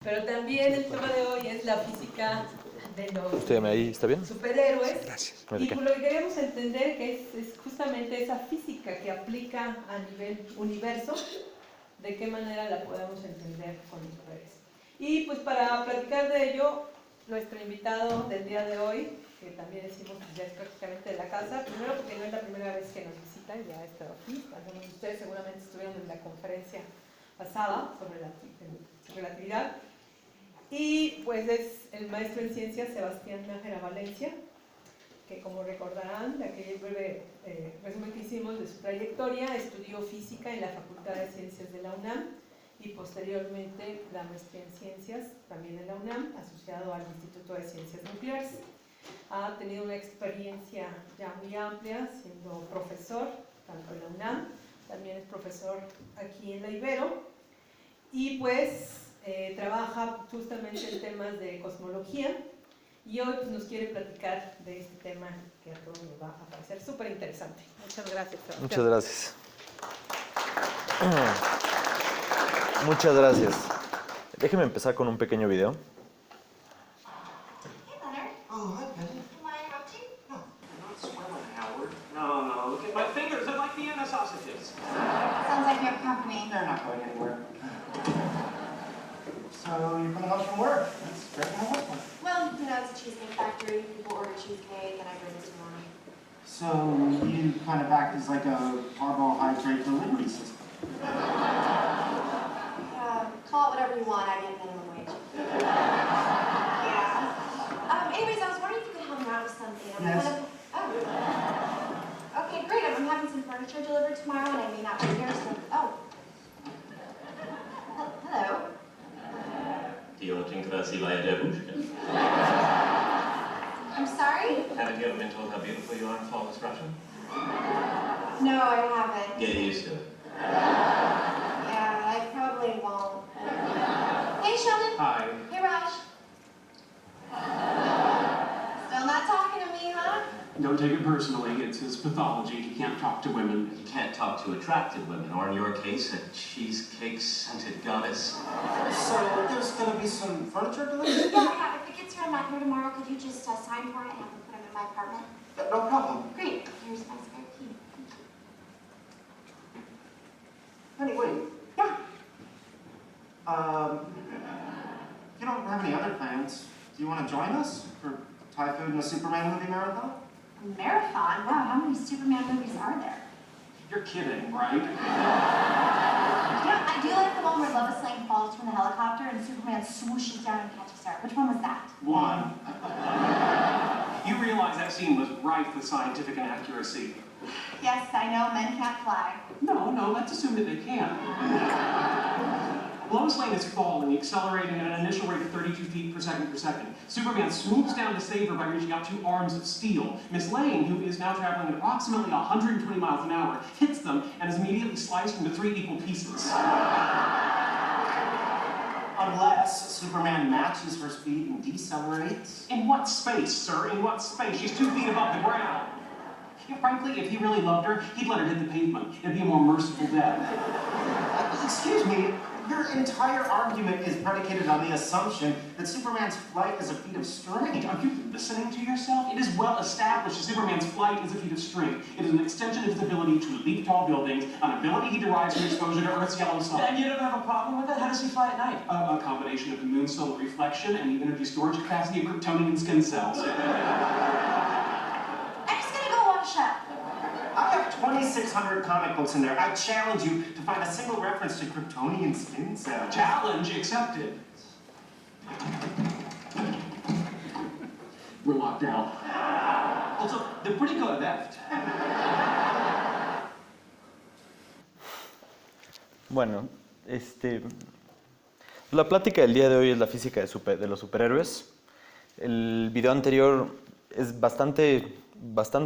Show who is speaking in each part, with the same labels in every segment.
Speaker 1: Pero también el tema de hoy es la física de los
Speaker 2: ahí, ¿está bien?
Speaker 1: superhéroes.
Speaker 2: Gracias.
Speaker 1: Y por lo que queremos entender que es justamente esa física que aplica a nivel universo, de qué manera la podemos entender con los superhéroes. Y pues para platicar de ello, nuestro invitado del día de hoy, que también decimos que ya es prácticamente de la casa, primero porque no es la primera vez que nos visita, ya ha estado aquí, algunos de ustedes seguramente estuvieron en la conferencia pasada sobre la relatividad. Y pues es el maestro en ciencias Sebastián Nájera Valencia, que como recordarán de aquel breve resumen que hicimos de su trayectoria, estudió física en la Facultad de Ciencias de la UNAM y posteriormente la maestría en ciencias también en la UNAM, asociado al Instituto de Ciencias Nucleares. Ha tenido una experiencia ya muy amplia siendo profesor, tanto en la UNAM, también es profesor aquí en la Ibero, y pues trabaja justamente en temas de cosmología y hoy pues, nos quiere platicar de este tema que a todos nos va a parecer súper interesante. Muchas gracias, Sebastián.
Speaker 2: Muchas gracias. Muchas gracias. Déjeme empezar con un pequeño video.
Speaker 3: Hey, Leonard.
Speaker 4: Oh, hi, Penny.
Speaker 3: Am I interrupting?
Speaker 4: No, you're not swimming, Howard. No, look at my fingers. They're like Vienna sausages.
Speaker 3: Sounds like you have company.
Speaker 4: They're not going anywhere. So you're coming home from work. That's great. How was one?
Speaker 3: Well, you know, it's a cheesecake factory. People order cheesecake, and I bring it to them.
Speaker 4: So you kind of act as like a carbohydrate delivery system.
Speaker 3: Call it whatever you want. I get minimum wage. Yeah. Anyways, I was wondering if you could help me out with something.
Speaker 4: Yes.
Speaker 3: Oh. Okay, great. I'm having some furniture delivered tomorrow, and I may not be here, so... Oh. Hello.
Speaker 5: Die очень красивая девушка.
Speaker 3: I'm sorry?
Speaker 5: Haven't you ever been told how beautiful you are in flawless Russian?
Speaker 3: No, I haven't.
Speaker 5: Get used to it.
Speaker 3: Yeah, I probably won't. Hey, Sheldon.
Speaker 4: Hi.
Speaker 3: Hey, Raj. Still not talking to me, huh?
Speaker 6: Don't take it personally. It's his pathology. He can't talk to women.
Speaker 5: You can't talk to attractive women, or in your case, a cheesecake-scented goddess.
Speaker 4: So there's going to be some furniture delivered?
Speaker 3: Yeah. If it gets here, I'm not here tomorrow. Could you just sign for it and have them put them in my apartment?
Speaker 4: No problem.
Speaker 3: Great. Here's my spare key.
Speaker 4: Penny, wait.
Speaker 3: Yeah.
Speaker 4: You don't have any other plans. Do you want to join us for Thai food and a Superman movie marathon?
Speaker 3: A marathon? Wow, how many Superman movies are there?
Speaker 6: You're kidding, right?
Speaker 3: You know, I do like the one where Lois Lane falls from the helicopter and Superman swooshes down and catches her. Which one was that?
Speaker 6: One. You realize that scene was rife with scientific inaccuracy.
Speaker 3: Yes, I know. Men can't fly.
Speaker 6: No, let's assume that they can. Lois Lane is falling, accelerating at an initial rate of 32 feet per second. Superman swoops down to save her by reaching out 2 arms of steel. Miss Lane, who is now traveling at approximately 120 miles an hour, hits them and is immediately sliced into 3 equal pieces.
Speaker 4: Unless Superman matches her speed and decelerates.
Speaker 6: In what space, sir? In what space? She's 2 feet above the ground. Frankly, if he really loved her, he'd let her hit the pavement. It'd be a more merciful death.
Speaker 4: Excuse me, your entire argument is predicated on the assumption that Superman's flight is a feat of strength.
Speaker 6: Are you listening to yourself? It is well established that Superman's flight is a feat of strength. It is an extension of his ability to leap tall buildings, an ability he derives from exposure to Earth's yellow sun.
Speaker 5: And you don't have a problem with it? How does he fly at night?
Speaker 6: A combination of the moon's solar reflection and the energy storage capacity of Kryptonian skin cells.
Speaker 3: I'm just gonna go watch that.
Speaker 4: I have 2,600 comic books in there. I challenge you to find a single reference to Kryptonian skin cells.
Speaker 6: Challenge accepted. We're locked out. Also, they're pretty good at that.
Speaker 2: Bueno, la plática del día de hoy es la física de los superhéroes. El video anterior es bastante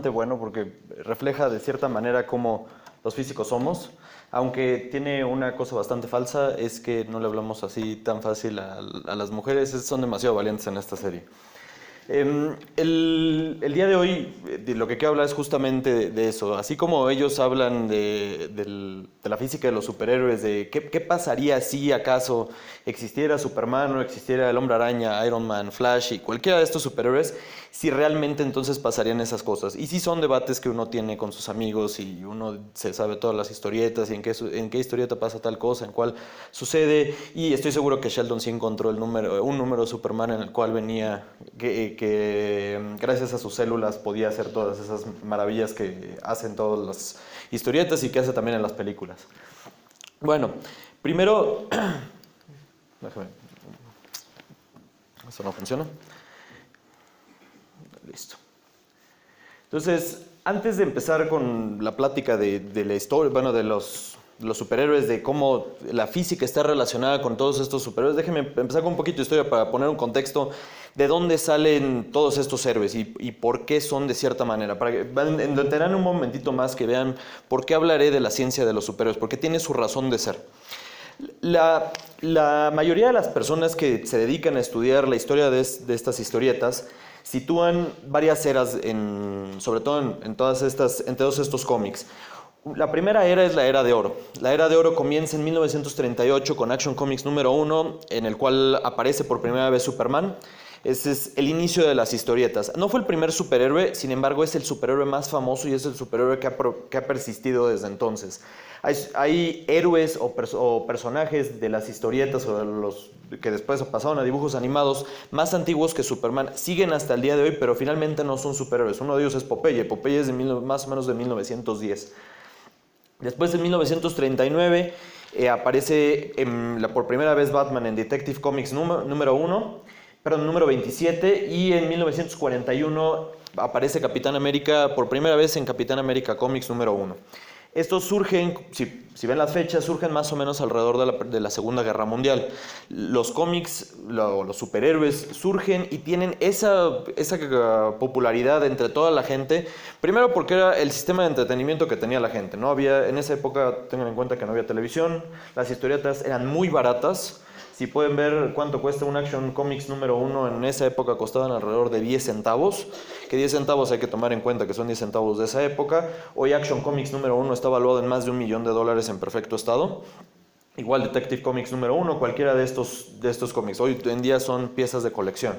Speaker 2: bueno porque refleja de cierta manera cómo los físicos somos, aunque tiene una cosa bastante falsa, es que no le hablamos así tan fácil a las mujeres, son demasiado valientes en esta serie. El día de hoy de lo que quiero hablar es justamente de eso. Así como ellos hablan de la física de los superhéroes, de qué pasaría si acaso existiera Superman o existiera el Hombre Araña, Iron Man, Flash y cualquiera de estos superhéroes, si realmente entonces pasarían esas cosas. Y si son debates que uno tiene con sus amigos y uno se sabe todas las historietas y en qué historieta pasa tal cosa, en cuál sucede. Y estoy seguro que Sheldon sí encontró un número de Superman en el cual venía que gracias a sus células podía hacer todas esas maravillas que hacen todas las historietas y que hace también en las películas. Bueno, primero... Déjame. Eso no funciona. Listo. Entonces, antes de empezar con la plática de la historia, bueno, de los superhéroes, de cómo la física está relacionada con todos estos superhéroes, déjenme empezar con un poquito de historia para poner un contexto de dónde salen todos estos héroes y por qué son de cierta manera. Para que tendrán un momentito más que vean por qué hablaré de la ciencia de los superhéroes, porque tiene su razón de ser. La mayoría de las personas que se dedican a estudiar la historia de estas historietas sitúan varias eras, sobre todo en todos estos cómics. La primera era es la Era de Oro. La Era de Oro comienza en 1938 con Action Comics número 1, en el cual aparece por primera vez Superman. Ese es el inicio de las historietas. No fue el primer superhéroe, sin embargo es el superhéroe más famoso y es el superhéroe que ha persistido desde entonces. Hay héroes o personajes de las historietas o de los que después pasaron a dibujos animados más antiguos que Superman, siguen hasta el día de hoy, pero finalmente no son superhéroes. Uno de ellos es Popeye. Popeye es más o menos de 1910. Después, en 1939, aparece por primera vez Batman en Detective Comics número 27, y en 1941 aparece Capitán América por primera vez en Capitán América Comics número 1. Estos surgen, si ven las fechas, surgen más o menos alrededor de la Segunda Guerra Mundial. Los cómics, los superhéroes surgen y tienen esa popularidad entre toda la gente. Primero porque era el sistema de entretenimiento que tenía la gente. No había, en esa época, tengan en cuenta que no había televisión, las historietas eran muy baratas. Si pueden ver cuánto cuesta un Action Comics número 1, en esa época costaban alrededor de 10 centavos, que 10 centavos hay que tomar en cuenta que son 10 centavos de esa época. Hoy Action Comics número 1 está valuado en más de $1 millón en perfecto estado. Igual Detective Comics número 1, cualquiera de estos cómics. Hoy en día son piezas de colección.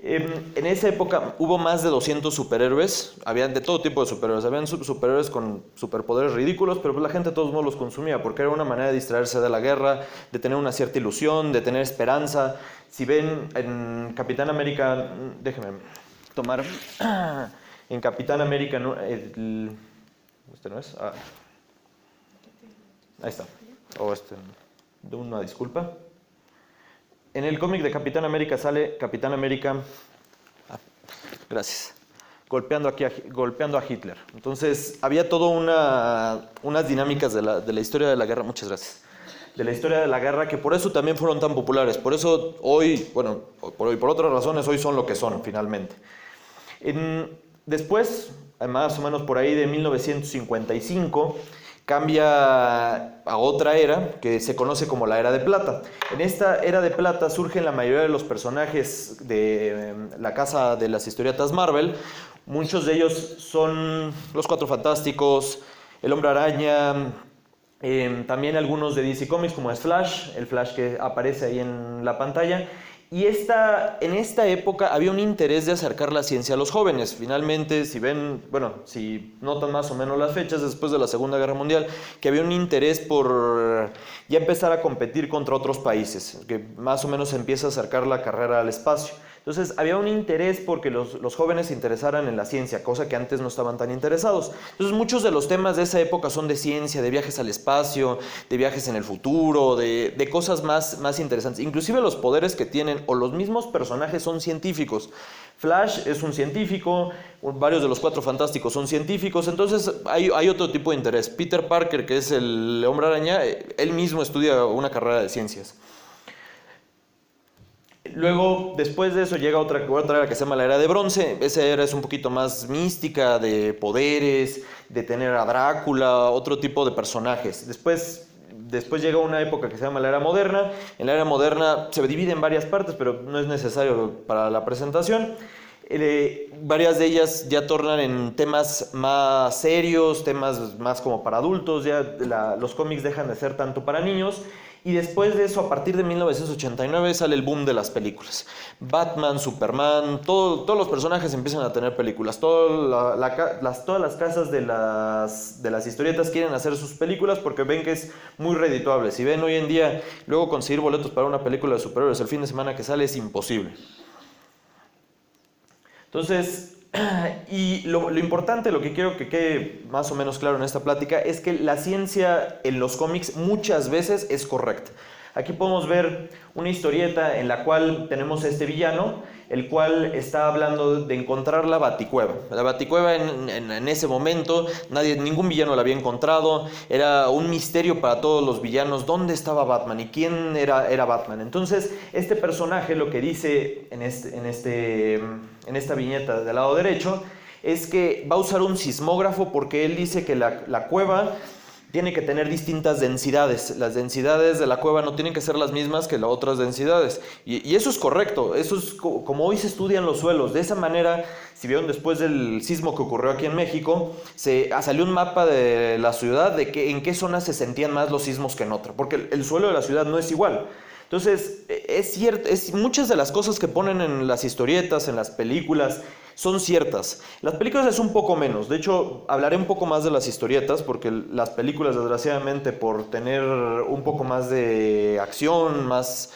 Speaker 2: En esa época hubo más de 200 superhéroes, habían de todo tipo de superhéroes, habían superhéroes con superpoderes ridículos, pero la gente de todos modos los consumía, porque era una manera de distraerse de la guerra, de tener una cierta ilusión, de tener esperanza. Si ven en Capitán América, déjenme tomar, en Capitán América, ¿este no es? Ahí está, de una disculpa. En el cómic de Capitán América sale Capitán América, gracias, golpeando a Hitler. Entonces había toda unas dinámicas de la historia de la guerra, muchas gracias, de la historia de la guerra, que por eso también fueron tan populares. Por eso hoy, bueno, por otras razones, hoy son lo que son finalmente. Después, más o menos por ahí de 1955, cambia a otra era que se conoce como la Era de Plata. En esta Era de Plata surgen la mayoría de los personajes de la casa de las historietas Marvel. Muchos de ellos son los Cuatro Fantásticos, el Hombre Araña, también algunos de DC Comics como es Flash, el Flash que aparece ahí en la pantalla. Y en esta época había un interés de acercar la ciencia a los jóvenes. Finalmente, si notan más o menos las fechas después de la Segunda Guerra Mundial, que había un interés por ya empezar a competir contra otros países, que más o menos se empieza a acercar la carrera al espacio. Entonces había un interés porque los jóvenes se interesaran en la ciencia, cosa que antes no estaban tan interesados. Entonces muchos de los temas de esa época son de ciencia, de viajes al espacio, de viajes en el futuro, de cosas más interesantes. Inclusive los poderes que tienen o los mismos personajes son científicos. Flash es un científico, varios de los Cuatro Fantásticos son científicos, entonces hay otro tipo de interés. Peter Parker, que es el Hombre Araña, él mismo estudia una carrera de ciencias. Luego, después de eso, llega otra era que se llama la Era de Bronce. Esa era es un poquito más mística, de poderes, de tener a Drácula, otro tipo de personajes. Después Después llega una época que se llama la Era Moderna. En la Era Moderna se divide en varias partes, pero no es necesario para la presentación. Varias de ellas ya tornan en temas más serios, temas más como para adultos. Ya los cómics dejan de ser tanto para niños. Y después de eso, a partir de 1989, sale el boom de las películas. Batman, Superman, todos los personajes empiezan a tener películas. Todas las casas de las historietas quieren hacer sus películas porque ven que es muy redituable. Si ven hoy en día, luego conseguir boletos para una película de superhéroes el fin de semana que sale es imposible. Entonces, y lo importante, lo que quiero que quede más o menos claro en esta plática, es que la ciencia en los cómics muchas veces es correcta. Aquí podemos ver una historieta en la cual tenemos a este villano, el cual está hablando de encontrar la Baticueva. La Baticueva en ese momento, ningún villano la había encontrado, era un misterio para todos los villanos, dónde estaba Batman y quién era Batman. Entonces, este personaje lo que dice en esta viñeta del lado derecho es que va a usar un sismógrafo porque él dice que la cueva tiene que tener distintas densidades. Las densidades de la cueva no tienen que ser las mismas que las otras densidades. Y eso es correcto. Eso es como hoy se estudian los suelos. De esa manera, si vieron después del sismo que ocurrió aquí en México, salió un mapa de la ciudad de en qué zonas se sentían más los sismos que en otra. Porque el suelo de la ciudad no es igual. Entonces, es cierto, muchas de las cosas que ponen en las historietas, en las películas, son ciertas. Las películas es un poco menos. De hecho, hablaré un poco más de las historietas porque las películas, desgraciadamente, por tener un poco más de acción, más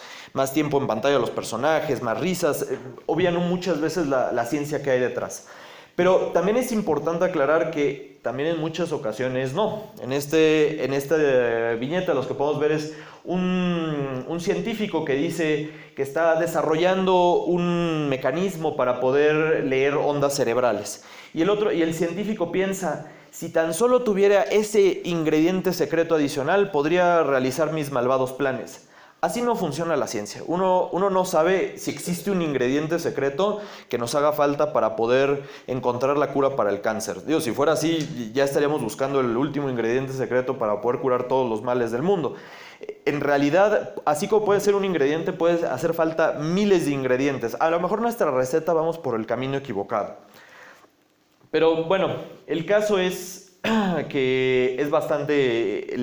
Speaker 2: tiempo en pantalla los personajes, más risas, obvian muchas veces la ciencia que hay detrás. Pero también es importante aclarar que también en muchas ocasiones no. En esta viñeta lo que podemos ver es un científico que dice que está desarrollando un mecanismo para poder leer ondas cerebrales. Y el científico piensa, si tan solo tuviera ese ingrediente secreto adicional, podría realizar mis malvados planes. Así no funciona la ciencia. Uno no sabe si existe un ingrediente secreto que nos haga falta para poder encontrar la cura para el cáncer. Digo, si fuera así, ya estaríamos buscando el último ingrediente secreto para poder curar todos los males del mundo. En realidad, así como puede ser un ingrediente, puede hacer falta miles de ingredientes. A lo mejor nuestra receta vamos por el camino equivocado. Pero bueno, el caso es que es bastante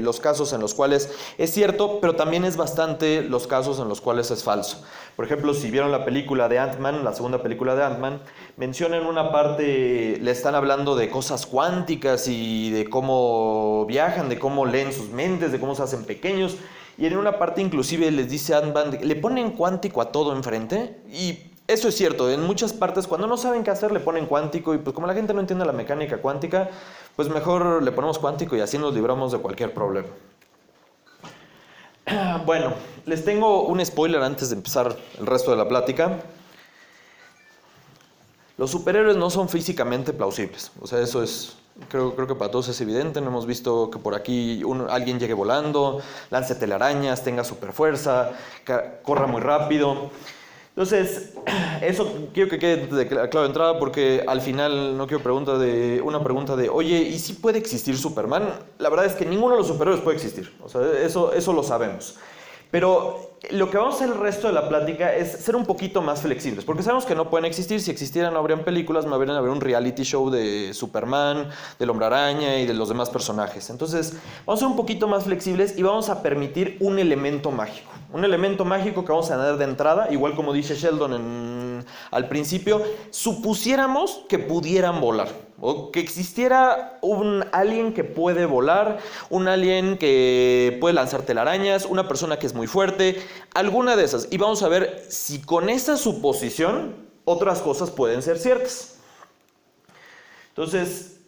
Speaker 2: los casos en los cuales es cierto, pero también es bastante los casos en los cuales es falso. Por ejemplo, si vieron la película de Ant-Man, la segunda película de Ant-Man, mencionan una parte, le están hablando de cosas cuánticas y de cómo viajan, de cómo leen sus mentes, de cómo se hacen pequeños. Y en una parte inclusive les dice Ant-Man, le ponen cuántico a todo enfrente. Y eso es cierto, en muchas partes cuando no saben qué hacer le ponen cuántico y pues como la gente no entiende la mecánica cuántica, pues mejor le ponemos cuántico y así nos libramos de cualquier problema. Bueno, les tengo un spoiler antes de empezar el resto de la plática. Los superhéroes no son físicamente plausibles, o sea, eso es, creo que para todos es evidente. No hemos visto que por aquí alguien llegue volando, lance telarañas, tenga superfuerza, corra muy rápido. Entonces, eso quiero que quede claro de entrada porque al final no quiero una pregunta de oye, ¿y si puede existir Superman? La verdad es que ninguno de los superhéroes puede existir, o sea, eso lo sabemos. Pero lo que vamos a hacer el resto de la plática es ser un poquito más flexibles, porque sabemos que no pueden existir. Si existieran no habrían películas, no habría un reality show de Superman, del Hombre Araña y de los demás personajes. Entonces vamos a ser un poquito más flexibles y vamos a permitir un elemento mágico. Un elemento mágico que vamos a dar de entrada, igual como dice Sheldon al principio, supusiéramos que pudieran volar. O que existiera un alien que puede volar, un alien que puede lanzar telarañas, una persona que es muy fuerte, alguna de esas. Y vamos a ver si con esa suposición otras cosas pueden ser ciertas. Entonces,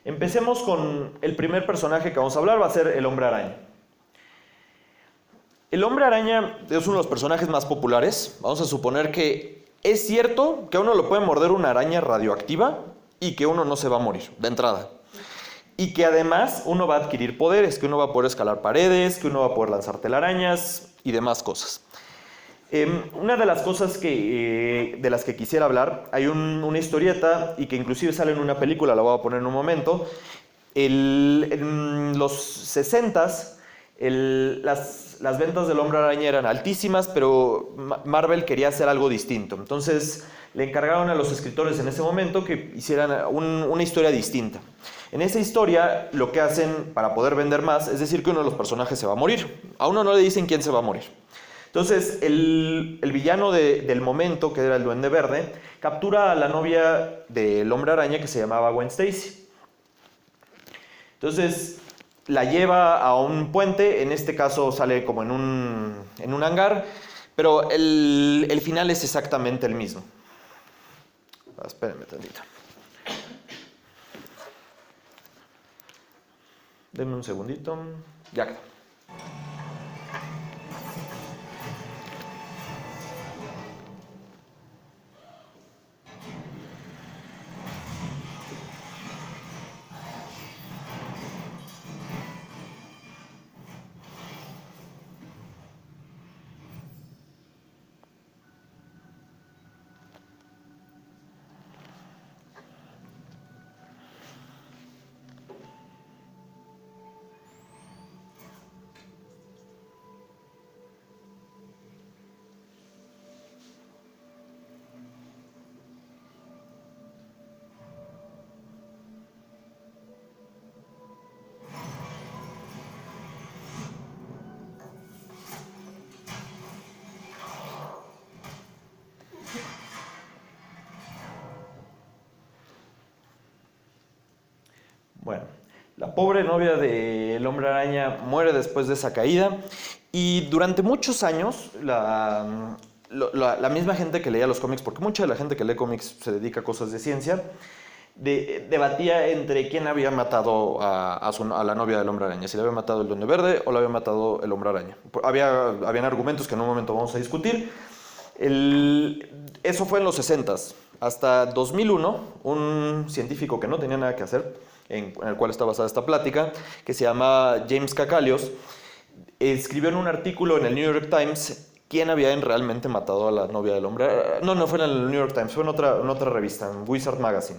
Speaker 2: empecemos con el primer personaje que vamos a hablar, va a ser el Hombre Araña. El Hombre Araña es uno de los personajes más populares. Vamos a suponer que es cierto que a uno lo puede morder una araña radioactiva y que uno no se va a morir, de entrada. Y que además uno va a adquirir poderes, que uno va a poder escalar paredes, que uno va a poder lanzar telarañas y demás cosas. Una de las cosas de las que quisiera hablar, hay una historieta y que inclusive sale en una película, la voy a poner en un momento. En los 60s, las ventas del Hombre Araña eran altísimas, pero Marvel quería hacer algo distinto. Entonces le encargaron a los escritores en ese momento que hicieran una historia distinta. En esa historia lo que hacen para poder vender más es decir que uno de los personajes se va a morir. A uno no le dicen quién se va a morir. Entonces el villano del momento, que era el Duende Verde, captura a la novia del Hombre Araña que se llamaba Gwen Stacy. Entonces la lleva a un puente, en este caso sale como en un hangar, pero el final es exactamente el mismo. Espérenme tantito. Denme un segundito. Ya quedó. Bueno, la pobre novia del Hombre Araña muere después de esa caída y durante muchos años la misma gente que leía los cómics, porque mucha de la gente que lee cómics se dedica a cosas de ciencia, debatía entre quién había matado a la novia del Hombre Araña, si le había matado el Duende Verde o le había matado el Hombre Araña. Habían argumentos que en un momento vamos a discutir. Eso fue en los 60s. Hasta 2001, un científico que no tenía nada que hacer, en el cual está basada esta plática, que se llama James Kakalios, escribió en un artículo en el New York Times quién había realmente matado a la novia del hombre. No fue en el New York Times, fue en otra revista, en Wizard Magazine.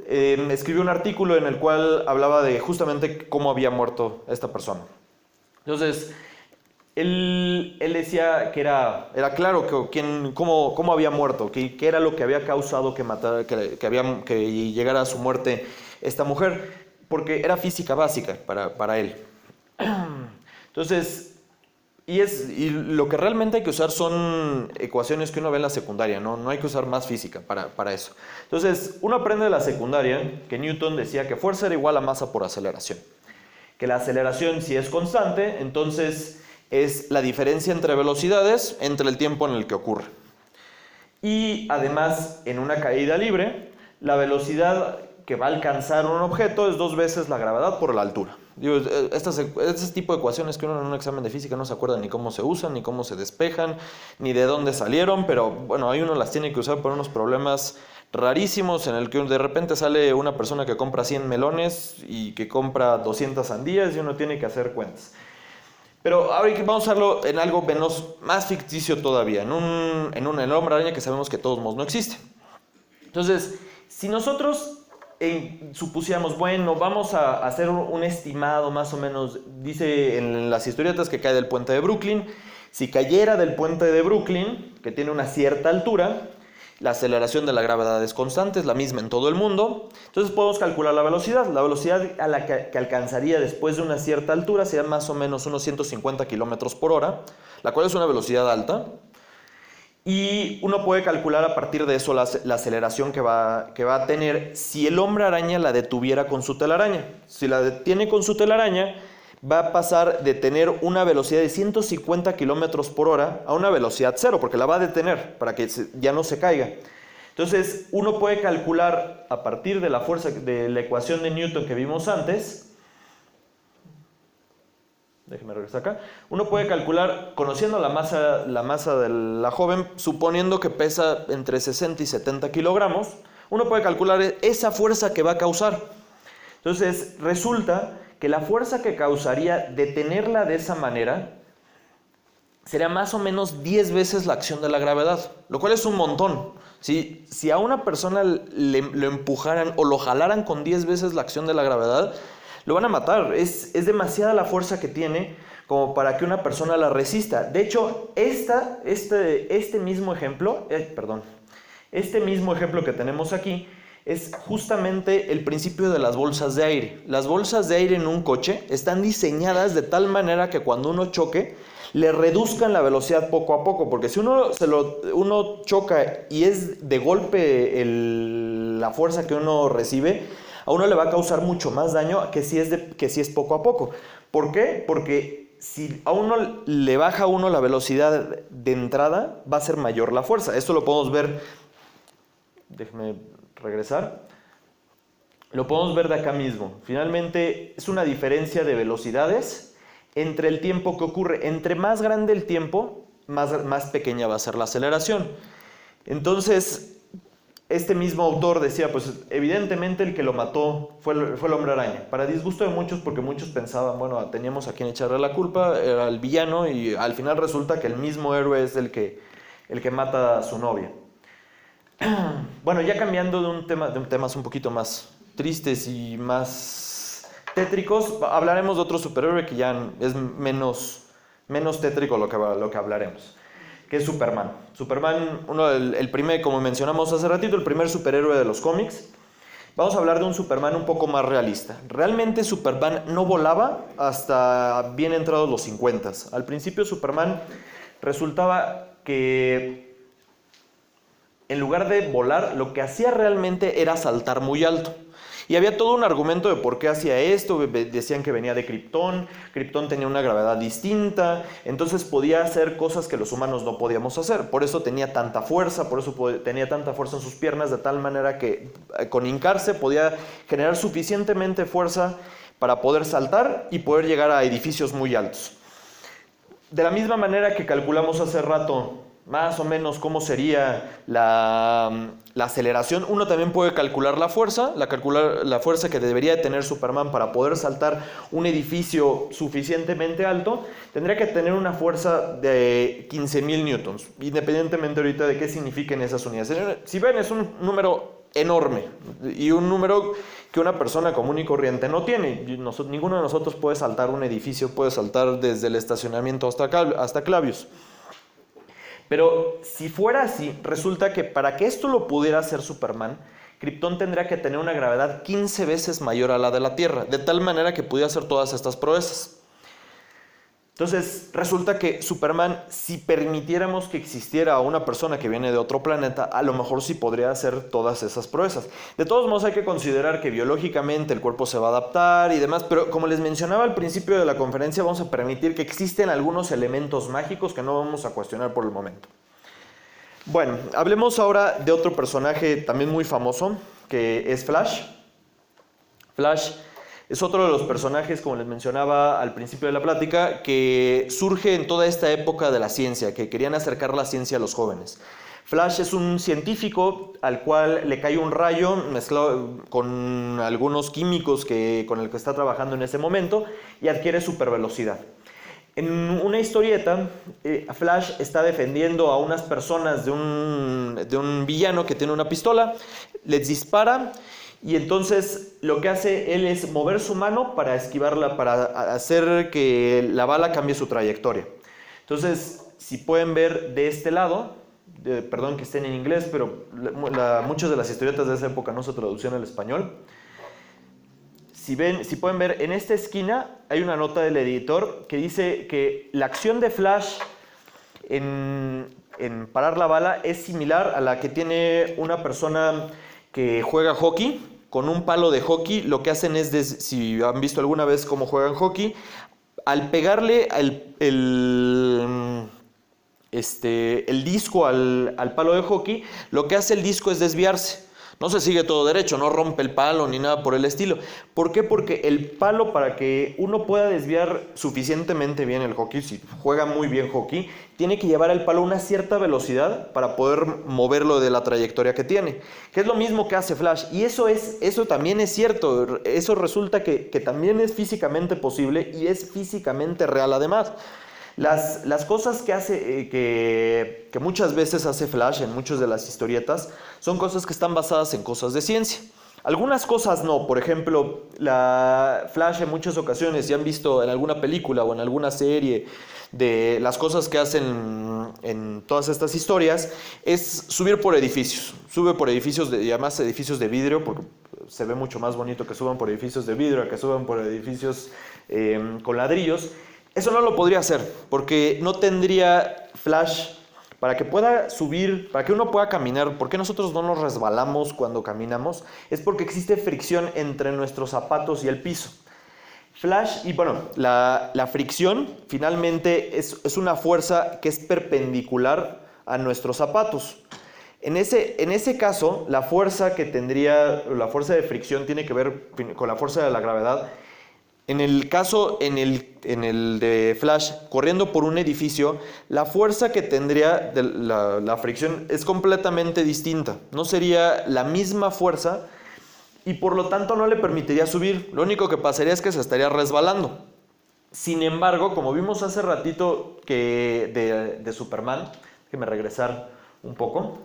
Speaker 2: Escribió un artículo en el cual hablaba de justamente cómo había muerto esta persona. Entonces, él decía que era claro cómo había muerto, que era lo que había causado que llegara a su muerte esta mujer, porque era física básica para él. Entonces, y lo que realmente hay que usar son ecuaciones que uno ve en la secundaria, no hay que usar más física para eso. Entonces, uno aprende de la secundaria que Newton decía que fuerza era igual a masa por aceleración. Que la aceleración, si es constante, entonces es la diferencia entre velocidades entre el tiempo en el que ocurre. Y además, en una caída libre, la velocidad que va a alcanzar un objeto es 2 veces la gravedad por la altura. Digo, este tipo de ecuaciones que uno en un examen de física no se acuerda ni cómo se usan, ni cómo se despejan, ni de dónde salieron, pero bueno, ahí uno las tiene que usar por unos problemas rarísimos en el que de repente sale una persona que compra 100 melones y que compra 200 sandías y uno tiene que hacer cuentas. Pero ahora vamos a usarlo en algo más ficticio todavía, en el Hombre Araña que sabemos que de todos modos no existe. Entonces, si nosotros supusiéramos, bueno, vamos a hacer un estimado más o menos, dice en las historietas que cae del puente de Brooklyn, si cayera del puente de Brooklyn, que tiene una cierta altura, la aceleración de la gravedad es constante, es la misma en todo el mundo, entonces podemos calcular la velocidad a la que alcanzaría después de una cierta altura sería más o menos unos 150 kilómetros por hora, la cual es una velocidad alta. Y uno puede calcular a partir de eso la aceleración que va a tener si el Hombre Araña la detuviera con su telaraña. Si la detiene con su telaraña, va a pasar de tener una velocidad de 150 kilómetros por hora a una velocidad cero, porque la va a detener para que ya no se caiga. Entonces, uno puede calcular a partir de la fuerza de la ecuación de Newton que vimos antes. Déjeme regresar acá. Uno puede calcular, conociendo la masa de la joven, suponiendo que pesa entre 60 y 70 kilogramos, uno puede calcular esa fuerza que va a causar. Entonces, resulta que la fuerza que causaría detenerla de esa manera sería más o menos 10 veces la acción de la gravedad, lo cual es un montón. Si a una persona lo empujaran o lo jalaran con 10 veces la acción de la gravedad, lo van a matar. Es demasiada la fuerza que tiene como para que una persona la resista. De hecho, este mismo ejemplo que tenemos aquí es justamente el principio de las bolsas de aire. Las bolsas de aire en un coche están diseñadas de tal manera que cuando uno choque, le reduzcan la velocidad poco a poco, porque si uno choca y es de golpe la fuerza que uno recibe, a uno le va a causar mucho más daño que si es poco a poco. ¿Por qué? Porque si a uno le baja la velocidad de entrada, va a ser mayor la fuerza. Esto lo podemos ver, déjeme regresar, lo podemos ver de acá mismo. Finalmente es una diferencia de velocidades entre el tiempo que ocurre. Entre más grande el tiempo, más pequeña va a ser la aceleración. Entonces, este mismo autor decía, pues evidentemente el que lo mató fue el hombre araña. Para disgusto de muchos, porque muchos pensaban, bueno, teníamos a quien echarle la culpa, era el villano, y al final resulta que el mismo héroe es el que mata a su novia. Bueno, ya cambiando de temas un poquito más tristes y más tétricos, hablaremos de otro superhéroe que ya es menos tétrico lo que hablaremos, que es Superman. Superman, el primer, como mencionamos hace ratito, el primer superhéroe de los cómics. Vamos a hablar de un Superman un poco más realista. Realmente Superman no volaba hasta bien entrados los 50s. Al principio Superman resultaba que en lugar de volar, lo que hacía realmente era saltar muy alto. Y había todo un argumento de por qué hacía esto. Decían que venía de Krypton. Krypton tenía una gravedad distinta, entonces podía hacer cosas que los humanos no podíamos hacer. Por eso tenía tanta fuerza, en sus piernas, de tal manera que con hincarse podía generar suficientemente fuerza para poder saltar y poder llegar a edificios muy altos. De la misma manera que calculamos hace rato más o menos cómo sería la aceleración, uno también puede calcular la fuerza que debería tener Superman para poder saltar un edificio suficientemente alto. Tendría que tener una fuerza de 15.000 newtons, independientemente ahorita de qué signifiquen esas unidades. Si ven, es un número enorme y un número que una persona común y corriente no tiene. Ninguno de nosotros puede saltar un edificio, puede saltar desde el estacionamiento hasta Clavius. Pero si fuera así, resulta que para que esto lo pudiera hacer Superman, Krypton tendría que tener una gravedad 15 veces mayor a la de la Tierra, de tal manera que pudiera hacer todas estas proezas. Entonces, resulta que Superman, si permitiéramos que existiera una persona que viene de otro planeta, a lo mejor sí podría hacer todas esas proezas. De todos modos, hay que considerar que biológicamente el cuerpo se va a adaptar y demás, pero como les mencionaba al principio de la conferencia, vamos a permitir que existen algunos elementos mágicos que no vamos a cuestionar por el momento. Bueno, hablemos ahora de otro personaje también muy famoso, que es Flash. Flash es otro de los personajes, como les mencionaba al principio de la plática, que surge en toda esta época de la ciencia, que querían acercar la ciencia a los jóvenes. Flash es un científico al cual le cae un rayo mezclado con algunos químicos con el que está trabajando en ese momento y adquiere supervelocidad. En una historieta, Flash está defendiendo a unas personas de un villano que tiene una pistola, les dispara. Y entonces lo que hace él es mover su mano para esquivarla, para hacer que la bala cambie su trayectoria. Entonces, si pueden ver de este lado, perdón que estén en inglés, pero muchas de las historietas de esa época no se traducían al español. Si pueden ver, en esta esquina hay una nota del editor que dice que la acción de Flash en parar la bala es similar a la que tiene una persona que juega hockey. Con un palo de hockey, lo que hacen es, si han visto alguna vez cómo juegan hockey, al pegarle el disco al palo de hockey, lo que hace el disco es desviarse. No se sigue todo derecho, no rompe el palo ni nada por el estilo. ¿Por qué? Porque el palo, para que uno pueda desviar suficientemente bien el hockey, si juega muy bien hockey, tiene que llevar el palo a una cierta velocidad para poder moverlo de la trayectoria que tiene. Que es lo mismo que hace Flash. Y eso también es cierto. Eso resulta que también es físicamente posible y es físicamente real además. Las cosas que hace, que muchas veces hace Flash en muchas de las historietas, son cosas que están basadas en cosas de ciencia. Algunas cosas no, por ejemplo, Flash en muchas ocasiones, ya han visto en alguna película o en alguna serie de las cosas que hacen en todas estas historias, es subir por edificios. Sube por edificios, y además edificios de vidrio, porque se ve mucho más bonito que suban por edificios de vidrio, que suban por edificios con ladrillos. Eso no lo podría hacer, porque no tendría Flash para que pueda subir, para que uno pueda caminar. ¿Por qué nosotros no nos resbalamos cuando caminamos? Es porque existe fricción entre nuestros zapatos y el piso. Flash, y bueno, la fricción finalmente es una fuerza que es perpendicular a nuestros zapatos. En ese caso, la fuerza que tendría, la fuerza de fricción tiene que ver con la fuerza de la gravedad. En el caso, en el de Flash, corriendo por un edificio, la fuerza que tendría la fricción es completamente distinta. No sería la misma fuerza y por lo tanto no le permitiría subir. Lo único que pasaría es que se estaría resbalando. Sin embargo, como vimos hace ratito de Superman, déjeme regresar un poco.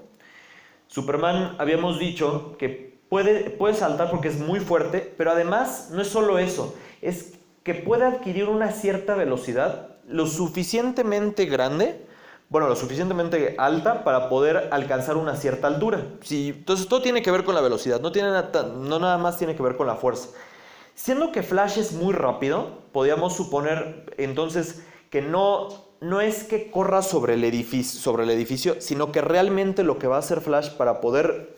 Speaker 2: Superman habíamos dicho que puede saltar porque es muy fuerte, pero además no es solo eso, es que puede adquirir una cierta velocidad lo suficientemente grande, lo suficientemente alta para poder alcanzar una cierta altura. Entonces todo tiene que ver con la velocidad, no nada más tiene que ver con la fuerza. Siendo que Flash es muy rápido, podríamos suponer entonces que no es que corra sobre el edificio, sino que realmente lo que va a hacer Flash para poder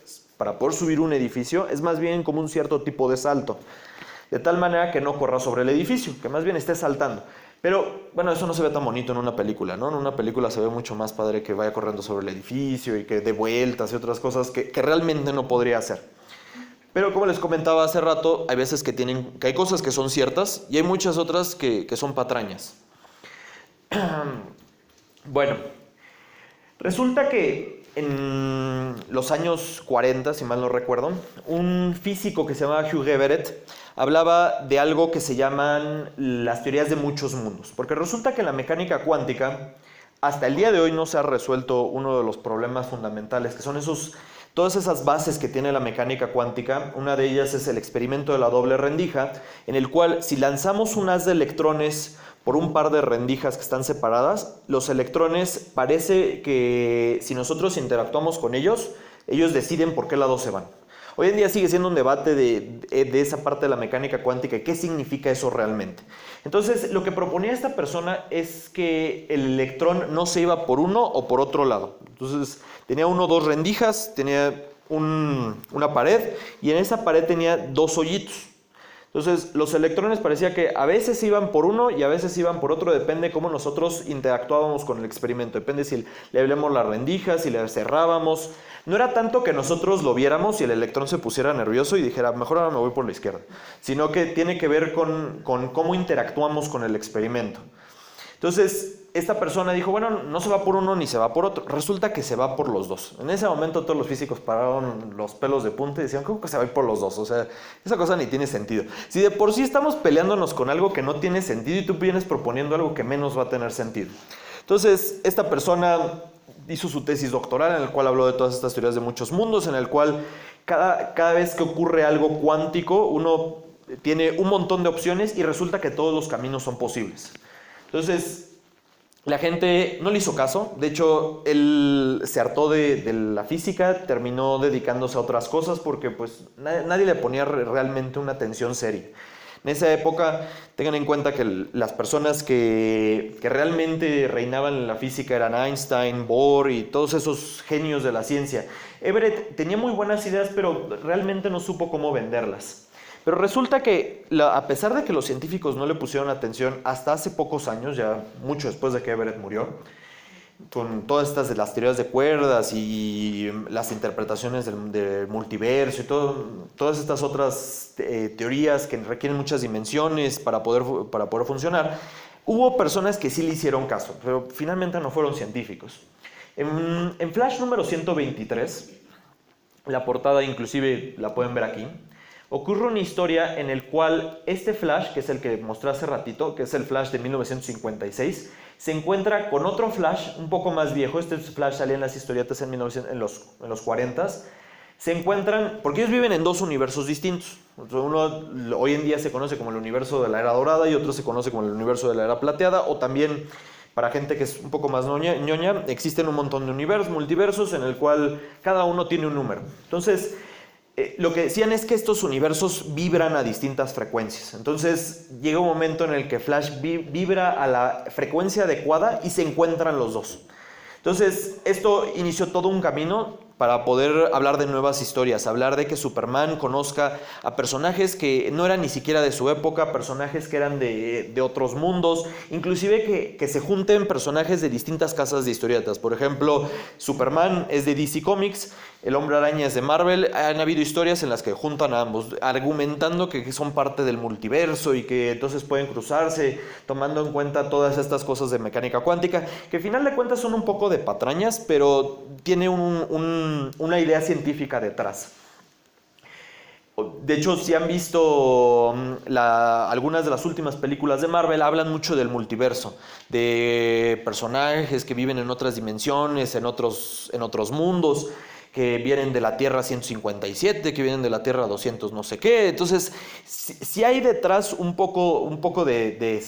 Speaker 2: subir un edificio es más bien como un cierto tipo de salto. De tal manera que no corra sobre el edificio, que más bien esté saltando. Pero, eso no se ve tan bonito en una película, ¿no? En una película se ve mucho más padre que vaya corriendo sobre el edificio y que dé vueltas y otras cosas que realmente no podría hacer. Pero como les comentaba hace rato, hay veces que hay cosas que son ciertas y hay muchas otras que son patrañas. Bueno, resulta que en los años 40, si mal no recuerdo, un físico que se llamaba Hugh Everett hablaba de algo que se llaman las teorías de muchos mundos. Porque resulta que en la mecánica cuántica, hasta el día de hoy no se ha resuelto uno de los problemas fundamentales, que son todas esas bases que tiene la mecánica cuántica. Una de ellas es el experimento de la doble rendija, en el cual si lanzamos un haz de electrones por un par de rendijas que están separadas, los electrones parece que si nosotros interactuamos con ellos deciden por qué lado se van. Hoy en día sigue siendo un debate de esa parte de la mecánica cuántica y qué significa eso realmente. Entonces, lo que proponía esta persona es que el electrón no se iba por uno o por otro lado. Entonces, tenía dos rendijas, tenía una pared y en esa pared tenía dos hoyitos. Entonces, los electrones parecía que a veces iban por uno y a veces iban por otro, depende cómo nosotros interactuábamos con el experimento, depende si le abríamos la rendija, si le cerrábamos. No era tanto que nosotros lo viéramos y el electrón se pusiera nervioso y dijera, mejor ahora me voy por la izquierda, sino que tiene que ver con cómo interactuamos con el experimento. Entonces, esta persona dijo, no se va por uno ni se va por otro. Resulta que se va por los dos. En ese momento todos los físicos pararon los pelos de punta y decían, ¿cómo que se va a ir por los dos? O sea, esa cosa ni tiene sentido. Si de por sí estamos peleándonos con algo que no tiene sentido y tú vienes proponiendo algo que menos va a tener sentido. Entonces, esta persona hizo su tesis doctoral en el cual habló de todas estas teorías de muchos mundos, en el cual cada vez que ocurre algo cuántico, uno tiene un montón de opciones y resulta que todos los caminos son posibles. Entonces, la gente no le hizo caso. De hecho, él se hartó de la física, terminó dedicándose a otras cosas porque pues, nadie le ponía realmente una atención seria. En esa época, tengan en cuenta que las personas que realmente reinaban en la física eran Einstein, Bohr y todos esos genios de la ciencia. Everett tenía muy buenas ideas, pero realmente no supo cómo venderlas. Pero resulta que, a pesar de que los científicos no le pusieron atención hasta hace pocos años, ya mucho después de que Everett murió, con todas estas de las teorías de cuerdas y las interpretaciones del multiverso y todas estas otras teorías que requieren muchas dimensiones para poder funcionar, hubo personas que sí le hicieron caso, pero finalmente no fueron científicos. En Flash número 123, la portada inclusive la pueden ver aquí, ocurre una historia en el cual este Flash, que es el que mostré hace ratito, que es el Flash de 1956, se encuentra con otro Flash un poco más viejo. Este Flash salía en las historietas en los 40s. Se encuentran, porque ellos viven en dos universos distintos. Uno hoy en día se conoce como el universo de la Era Dorada y otro se conoce como el universo de la Era Plateada, o también, para gente que es un poco más ñoña, existen un montón de multiversos en el cual cada uno tiene un número. Entonces, lo que decían es que estos universos vibran a distintas frecuencias. Entonces, llega un momento en el que Flash vibra a la frecuencia adecuada y se encuentran los dos. Entonces, esto inició todo un camino para poder hablar de nuevas historias, hablar de que Superman conozca a personajes que no eran ni siquiera de su época, personajes que eran de otros mundos, inclusive que se junten personajes de distintas casas de historietas. Por ejemplo, Superman es de DC Comics, el Hombre Araña es de Marvel. Han habido historias en las que juntan a ambos, argumentando que son parte del multiverso y que entonces pueden cruzarse, tomando en cuenta todas estas cosas de mecánica cuántica, que al final de cuentas son un poco de patrañas, pero tiene una idea científica detrás. De hecho, si han visto algunas de las últimas películas de Marvel, hablan mucho del multiverso, de personajes que viven en otras dimensiones, en otros mundos, que vienen de la Tierra 157, que vienen de la Tierra 200 no sé qué. Entonces, si hay detrás un poco de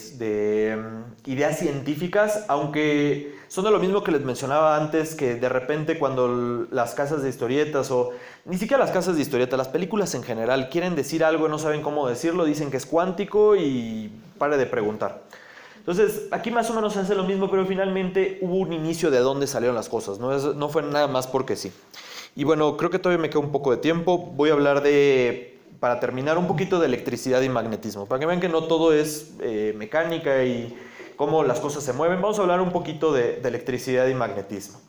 Speaker 2: ideas científicas, aunque son de lo mismo que les mencionaba antes, que de repente cuando las casas de historietas, o ni siquiera las casas de historietas, las películas en general, quieren decir algo y no saben cómo decirlo, dicen que es cuántico y pare de preguntar. Entonces, aquí más o menos se hace lo mismo, pero finalmente hubo un inicio de dónde salieron las cosas, no fue nada más porque sí. Y bueno, creo que todavía me queda un poco de tiempo. Voy a hablar para terminar, un poquito de electricidad y magnetismo, para que vean que no todo es mecánica y cómo las cosas se mueven. Vamos a hablar un poquito de electricidad y magnetismo.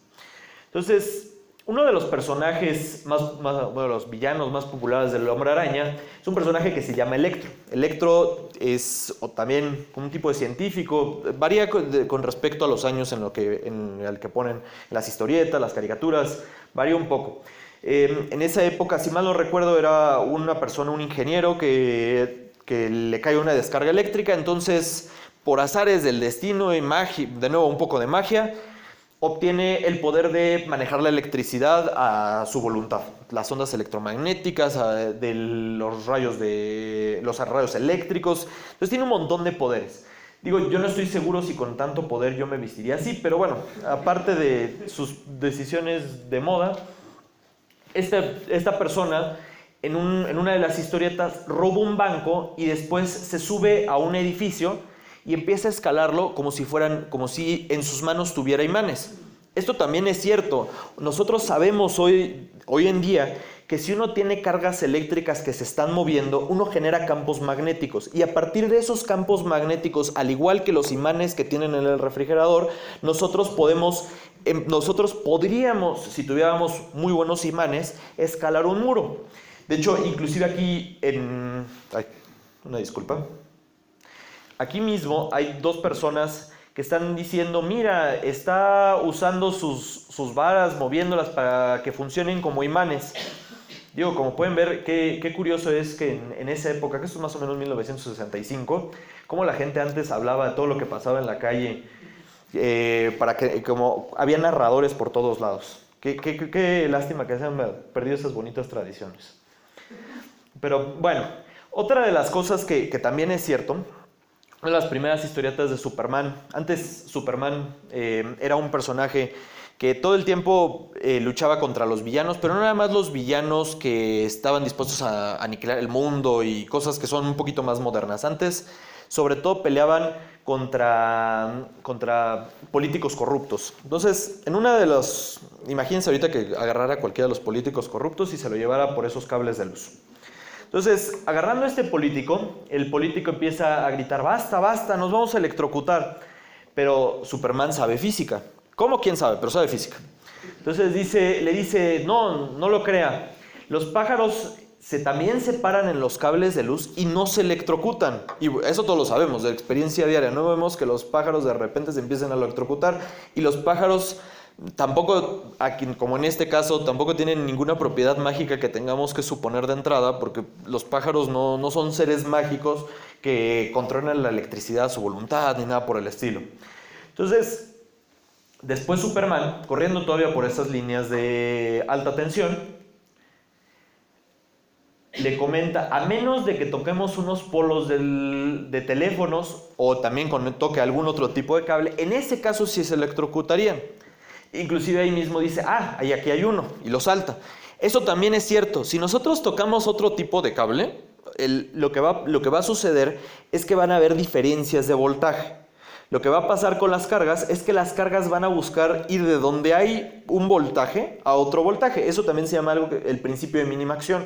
Speaker 2: Entonces, uno de los personajes uno de los villanos más populares del Hombre Araña es un personaje que se llama Electro. Electro es también un tipo de científico, varía con respecto a los años en el que ponen las historietas, las caricaturas, varía un poco. En esa época, si mal no recuerdo, era una persona, un ingeniero que le cae una descarga eléctrica. Entonces, por azares del destino y magia, de nuevo un poco de magia, obtiene el poder de manejar la electricidad a su voluntad. Las ondas electromagnéticas, de los rayos eléctricos. Entonces tiene un montón de poderes. Digo, yo no estoy seguro si con tanto poder yo me vestiría así, pero bueno, aparte de sus decisiones de moda, esta persona en una de las historietas roba un banco y después se sube a un edificio y empieza a escalarlo como si en sus manos tuviera imanes. Esto también es cierto. Nosotros sabemos hoy en día que si uno tiene cargas eléctricas que se están moviendo, uno genera campos magnéticos. Y a partir de esos campos magnéticos, al igual que los imanes que tienen en el refrigerador, nosotros podríamos, si tuviéramos muy buenos imanes, escalar un muro. De hecho, inclusive aquí una disculpa. Aquí mismo hay dos personas que están diciendo, mira, está usando sus varas, moviéndolas para que funcionen como imanes. Digo, como pueden ver, qué curioso es que en esa época, que esto es más o menos 1965, cómo la gente antes hablaba de todo lo que pasaba en la calle, como había narradores por todos lados. Qué lástima que se han perdido esas bonitas tradiciones. Pero bueno, otra de las cosas que también es cierto, una de las primeras historietas de Superman. Antes Superman era un personaje que todo el tiempo luchaba contra los villanos, pero no nada más los villanos que estaban dispuestos a aniquilar el mundo y cosas que son un poquito más modernas. Antes, sobre todo, peleaban contra políticos corruptos. Entonces, imagínense ahorita que agarrara a cualquiera de los políticos corruptos y se lo llevara por esos cables de luz. Entonces, agarrando a este político, el político empieza a gritar, basta, basta, nos vamos a electrocutar. Pero Superman sabe física. ¿Cómo? ¿Quién sabe? Pero sabe física. Entonces le dice, no lo crea. Los pájaros también se paran en los cables de luz y no se electrocutan. Y eso todos lo sabemos, de experiencia diaria. No vemos que los pájaros de repente se empiecen a electrocutar y los pájaros Tampoco, aquí, como en este caso, tampoco tienen ninguna propiedad mágica que tengamos que suponer de entrada, porque los pájaros no son seres mágicos que controlan la electricidad a su voluntad ni nada por el estilo. Entonces, después Superman, corriendo todavía por esas líneas de alta tensión, le comenta, a menos de que toquemos unos polos de teléfonos o también toque algún otro tipo de cable, en ese caso sí se electrocutarían. Inclusive ahí mismo dice, ahí aquí hay uno, y lo salta. Eso también es cierto. Si nosotros tocamos otro tipo de cable, lo que va a suceder es que van a haber diferencias de voltaje. Lo que va a pasar con las cargas es que las cargas van a buscar ir de donde hay un voltaje a otro voltaje. Eso también se llama el principio de mínima acción.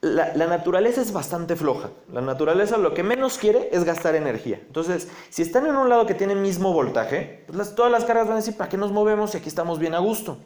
Speaker 2: La naturaleza es bastante floja. La naturaleza lo que menos quiere es gastar energía. Entonces, si están en un lado que tiene mismo voltaje, pues todas las cargas van a decir, ¿para qué nos movemos si aquí estamos bien a gusto?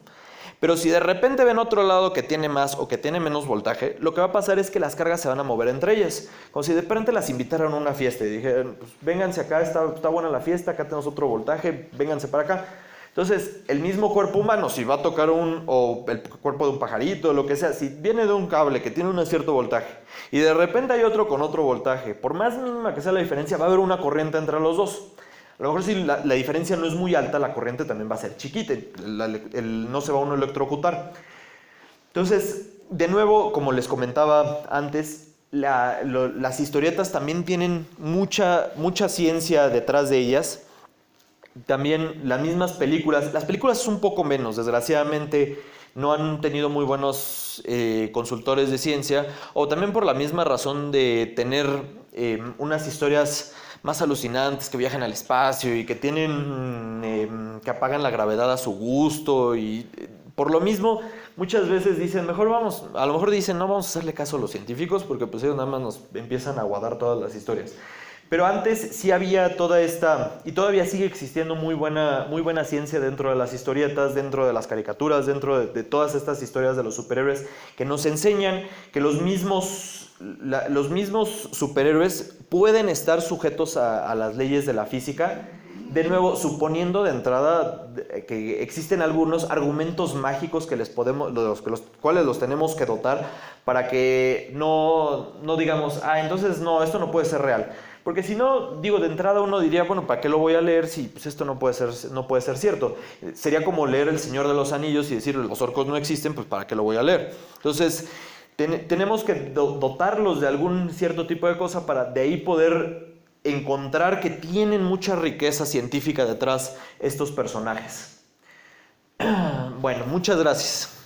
Speaker 2: Pero si de repente ven otro lado que tiene más o que tiene menos voltaje, lo que va a pasar es que las cargas se van a mover entre ellas. Como si de repente las invitaran a una fiesta y dijeran, pues vénganse acá, está buena la fiesta, acá tenemos otro voltaje, vénganse para acá. Entonces, el mismo cuerpo humano, si va a tocar o el cuerpo de un pajarito, lo que sea, si viene de un cable que tiene un cierto voltaje y de repente hay otro con otro voltaje, por más mínima que sea la diferencia, va a haber una corriente entre los dos. A lo mejor si la diferencia no es muy alta, la corriente también va a ser chiquita, no se va uno a electrocutar. Entonces, de nuevo, como les comentaba antes, las historietas también tienen mucha ciencia detrás de ellas. También las mismas películas, las películas es un poco menos, desgraciadamente no han tenido muy buenos consultores de ciencia, o también por la misma razón de tener unas historias más alucinantes que viajan al espacio y que que apagan la gravedad a su gusto, y por lo mismo muchas veces dicen, a lo mejor dicen, no vamos a hacerle caso a los científicos porque pues ellos nada más nos empiezan a aguadar todas las historias. Pero antes sí había toda esta, y todavía sigue existiendo muy buena ciencia dentro de las historietas, dentro de las caricaturas, dentro de todas estas historias de los superhéroes, que nos enseñan que los mismos superhéroes pueden estar sujetos a las leyes de la física. De nuevo, suponiendo de entrada que existen algunos argumentos mágicos los cuales los tenemos que dotar para que no digamos, entonces no, esto no puede ser real. Porque si no, de entrada uno diría, bueno, ¿para qué lo voy a leer si pues esto no puede ser cierto? Sería como leer El Señor de los Anillos y decir, los orcos no existen, pues ¿para qué lo voy a leer? Entonces, tenemos que dotarlos de algún cierto tipo de cosa para de ahí poder encontrar que tienen mucha riqueza científica detrás estos personajes. Bueno, muchas gracias.